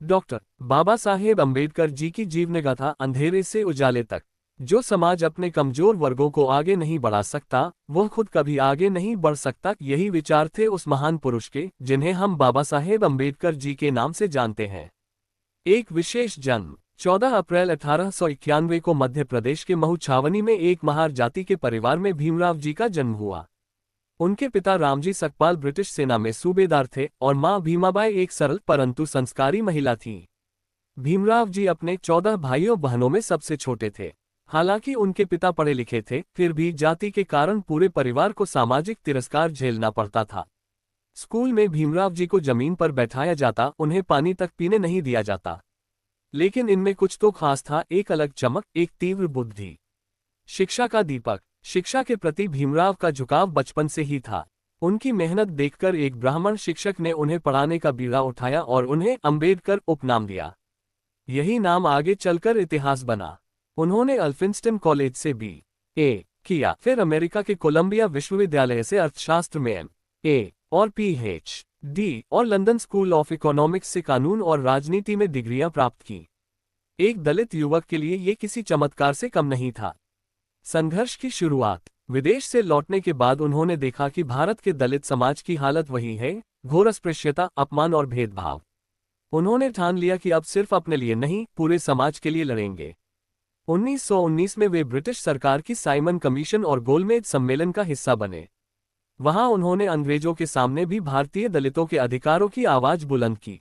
Doctor Baba Saheb Ambedkar ji की जीवन गाथा अंधेरे से उजाले तक। जो समाज अपने कमजोर वर्गों को आगे नहीं बढ़ा सकता, वह खुद कभी आगे नहीं बढ़ सकता। यही विचार थे उस महान पुरुष के, जिन्हें हम बाबा साहेब अम्बेडकर जी के नाम से जानते हैं। एक विशेष जन्म 14 अप्रैल 1891 को मध्य प्रदेश के महू छावनी में एक महार जाति के परिवार में भीमराव जी का जन्म हुआ। उनके पिता रामजी सकपाल ब्रिटिश सेना में सूबेदार थे और मां भीमाबाई एक सरल परंतु संस्कारी महिला थीं। भीमराव जी अपने 14 भाइयों बहनों में सबसे छोटे थे। हालांकि उनके पिता पढ़े लिखे थे, फिर भी जाति के कारण पूरे परिवार को सामाजिक तिरस्कार झेलना पड़ता था। स्कूल में भीमराव जी को जमीन पर बैठाया जाता, उन्हें पानी तक पीने नहीं दिया जाता। लेकिन इनमें कुछ तो खास था, एक अलग चमक, एक तीव्र बुद्धि। शिक्षा का दीपक। शिक्षा के प्रति भीमराव का झुकाव बचपन से ही था। उनकी मेहनत देखकर एक ब्राह्मण शिक्षक ने उन्हें पढ़ाने का बीड़ा उठाया और उन्हें अम्बेडकर उपनाम दिया। यही नाम आगे चलकर इतिहास बना। उन्होंने अल्फिंस्टन कॉलेज से B.A. किया, फिर अमेरिका के कोलंबिया विश्वविद्यालय से अर्थशास्त्र में M.A. और Ph.D. और लंदन स्कूल ऑफ इकोनॉमिक्स से कानून और राजनीति में डिग्रियां प्राप्त की। एक दलित युवक के लिए ये किसी चमत्कार से कम नहीं था। संघर्ष की शुरुआत। विदेश से लौटने के बाद उन्होंने देखा कि भारत के दलित समाज की हालत वही है, घोर अस्पृश्यता, अपमान और भेदभाव। उन्होंने ठान लिया कि अब सिर्फ अपने लिए नहीं, पूरे समाज के लिए लड़ेंगे। 1919 में वे ब्रिटिश सरकार की साइमन कमीशन और गोलमेज सम्मेलन का हिस्सा बने। वहां उन्होंने अंग्रेजों के सामने भी भारतीय दलितों के अधिकारों की आवाज बुलंद की।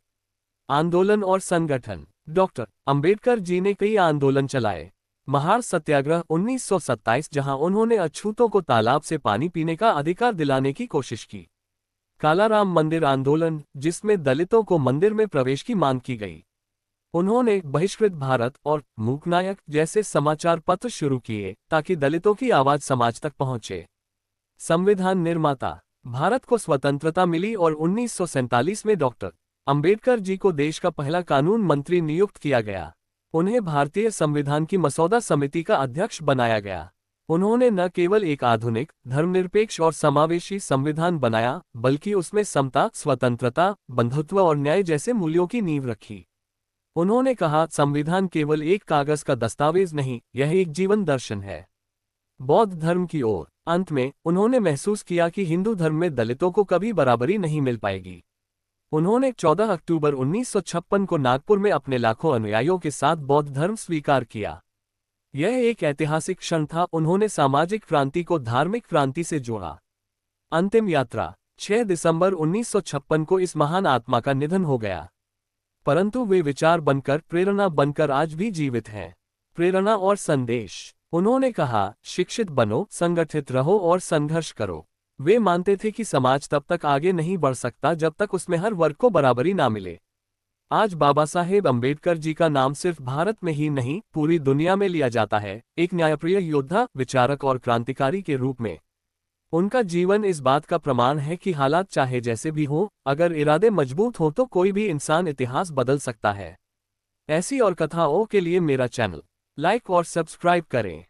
आंदोलन और संगठन। डॉक्टर अंबेडकर जी ने कई आंदोलन चलाए। महार सत्याग्रह 1927, जहां उन्होंने अछूतों को तालाब से पानी पीने का अधिकार दिलाने की कोशिश की। कालाराम मंदिर आंदोलन, जिसमें दलितों को मंदिर में प्रवेश की मांग की गई। उन्होंने बहिष्कृत भारत और मूकनायक जैसे समाचार पत्र शुरू किए ताकि दलितों की आवाज समाज तक पहुंचे। संविधान निर्माता। भारत को स्वतंत्रता मिली और 1947 में डॉक्टर अंबेडकर जी को देश का पहला कानून मंत्री नियुक्त किया गया। उन्हें भारतीय संविधान की मसौदा समिति का अध्यक्ष बनाया गया। उन्होंने न केवल एक आधुनिक, धर्मनिरपेक्ष और समावेशी संविधान बनाया, बल्कि उसमें समता, स्वतंत्रता, बंधुत्व और न्याय जैसे मूल्यों की नींव रखी। उन्होंने कहा, संविधान केवल एक कागज का दस्तावेज नहीं, यह एक जीवन दर्शन है। बौद्ध धर्म की ओर। अंत में उन्होंने महसूस किया कि हिंदू धर्म में दलितों को कभी बराबरी नहीं मिल पाएगी। उन्होंने 14 अक्टूबर 1956 को नागपुर में अपने लाखों अनुयायियों के साथ बौद्ध धर्म स्वीकार किया। यह एक ऐतिहासिक क्षण था। उन्होंने सामाजिक क्रांति को धार्मिक क्रांति से जोड़ा। अंतिम यात्रा। 6 दिसंबर 1956 को इस महान आत्मा का निधन हो गया, परंतु वे विचार बनकर, प्रेरणा बनकर आज भी जीवित हैं। प्रेरणा और संदेश। उन्होंने कहा, शिक्षित बनो, संगठित रहो और संघर्ष करो। वे मानते थे कि समाज तब तक आगे नहीं बढ़ सकता जब तक उसमें हर वर्ग को बराबरी ना मिले। आज बाबा साहेब अम्बेडकर जी का नाम सिर्फ भारत में ही नहीं, पूरी दुनिया में लिया जाता है, एक न्यायप्रिय योद्धा, विचारक और क्रांतिकारी के रूप में। उनका जीवन इस बात का प्रमाण है कि हालात चाहे जैसे भी हों, अगर इरादे मजबूत हों तो कोई भी इंसान इतिहास बदल सकता है। ऐसी और कथाओं के लिए मेरा चैनल लाइक और सब्सक्राइब करें।